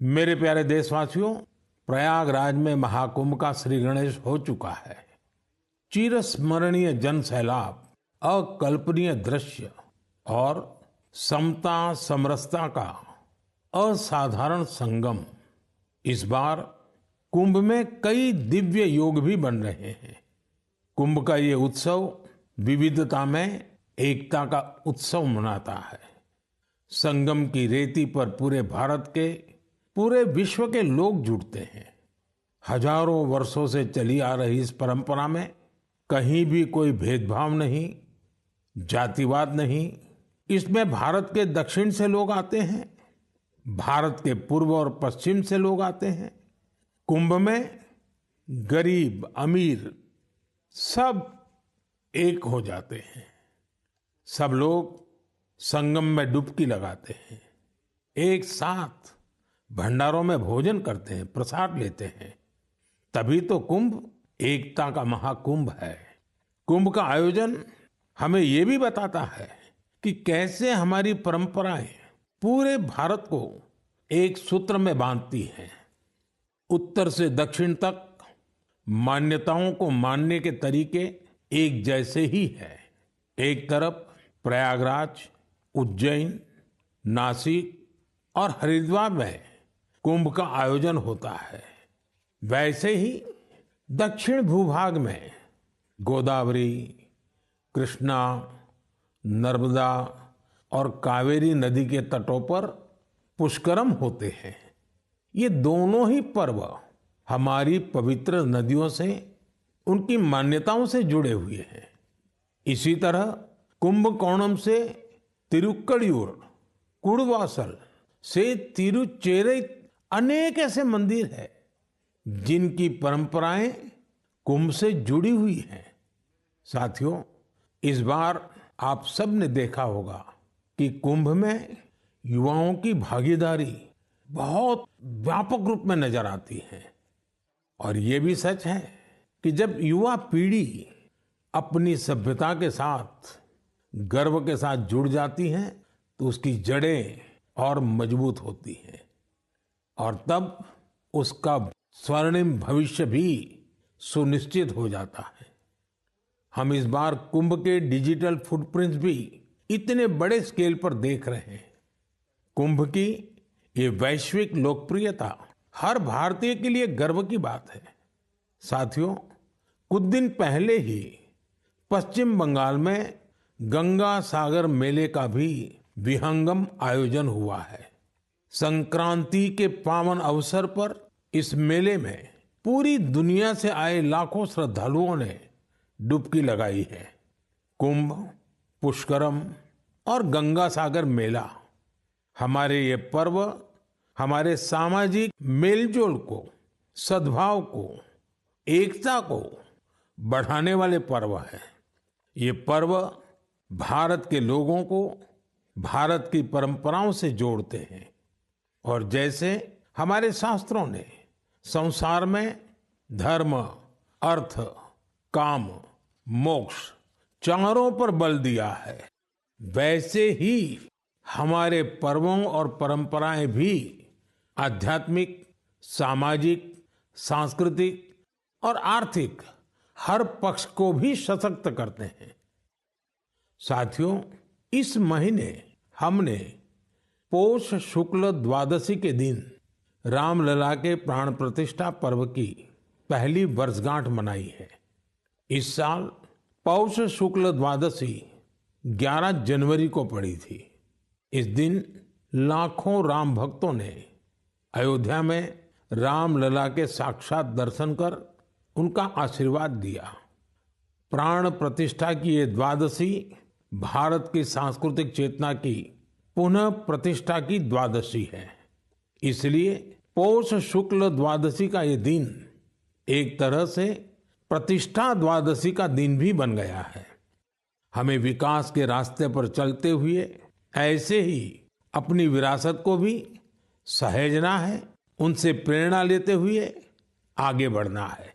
मेरे प्यारे देशवासियों, प्रयागराज में महाकुंभ का श्री गणेश हो चुका है। चिरस्मरणीय जन सैलाब, अकल्पनीय दृश्य और समता समरसता का असाधारण संगम। इस बार कुंभ में कई दिव्य योग भी बन रहे हैं। कुंभ का ये उत्सव विविधता में एकता का उत्सव मनाता है। संगम की रेती पर पूरे भारत के, पूरे विश्व के लोग जुड़ते हैं। हजारों वर्षों से चली आ रही इस परंपरा में कहीं भी कोई भेदभाव नहीं, जातिवाद नहीं। इसमें भारत के दक्षिण से लोग आते हैं, भारत के पूर्व और पश्चिम से लोग आते हैं। कुंभ में गरीब अमीर सब एक हो जाते हैं। सब लोग संगम में डुबकी लगाते हैं, एक साथ भंडारों में भोजन करते हैं, प्रसाद लेते हैं। तभी तो कुंभ एकता का महाकुंभ है। कुंभ का आयोजन हमें ये भी बताता है कि कैसे हमारी परंपराएं पूरे भारत को एक सूत्र में बांधती हैं। उत्तर से दक्षिण तक मान्यताओं को मानने के तरीके एक जैसे ही हैं। एक तरफ प्रयागराज, उज्जैन, नासिक और हरिद्वार में कुंभ का आयोजन होता है, वैसे ही दक्षिण भूभाग में गोदावरी, कृष्णा, नर्मदा और कावेरी नदी के तटों पर पुष्करम होते हैं। ये दोनों ही पर्व हमारी पवित्र नदियों से, उनकी मान्यताओं से जुड़े हुए हैं। इसी तरह कुंभकोणम से तिरुक्कड़ियूर, कुड़वासल से तिरुचेरै अनेक ऐसे मंदिर हैं जिनकी परंपराएं कुंभ से जुड़ी हुई हैं। साथियों, इस बार आप सब ने देखा होगा कि कुंभ में युवाओं की भागीदारी बहुत व्यापक रूप में नजर आती है। और ये भी सच है कि जब युवा पीढ़ी अपनी सभ्यता के साथ गर्व के साथ जुड़ जाती है तो उसकी जड़ें और मजबूत होती हैं और तब उसका स्वर्णिम भविष्य भी सुनिश्चित हो जाता है। हम इस बार कुंभ के डिजिटल फुटप्रिंट्स भी इतने बड़े स्केल पर देख रहे हैं। कुंभ की ये वैश्विक लोकप्रियता हर भारतीय के लिए गर्व की बात है। साथियों, कुछ दिन पहले ही पश्चिम बंगाल में गंगा सागर मेले का भी विहंगम आयोजन हुआ है। संक्रांति के पावन अवसर पर इस मेले में पूरी दुनिया से आए लाखों श्रद्धालुओं ने डुबकी लगाई है। कुंभ, पुष्करम और गंगा सागर मेला हमारे ये पर्व हमारे सामाजिक मेलजोल को, सद्भाव को, एकता को बढ़ाने वाले पर्व है। ये पर्व भारत के लोगों को भारत की परंपराओं से जोड़ते हैं और जैसे हमारे शास्त्रों ने संसार में धर्म, अर्थ, काम, मोक्ष चारों पर बल दिया है, वैसे ही हमारे पर्वों और परंपराएं भी आध्यात्मिक, सामाजिक, सांस्कृतिक और आर्थिक हर पक्ष को भी सशक्त करते हैं। साथियों, इस महीने हमने पौष शुक्ल द्वादशी के दिन रामलला के प्राण प्रतिष्ठा पर्व की पहली वर्षगांठ मनाई है। इस साल पौष शुक्ल द्वादशी 11 जनवरी को पड़ी थी। इस दिन लाखों राम भक्तों ने अयोध्या में रामलला के साक्षात दर्शन कर उनका आशीर्वाद दिया। प्राण प्रतिष्ठा की ये द्वादशी भारत की सांस्कृतिक चेतना की पुनः प्रतिष्ठा की द्वादशी है। इसलिए पौष शुक्ल द्वादशी का ये दिन एक तरह से प्रतिष्ठा द्वादशी का दिन भी बन गया है। हमें विकास के रास्ते पर चलते हुए ऐसे ही अपनी विरासत को भी सहेजना है, उनसे प्रेरणा लेते हुए आगे बढ़ना है।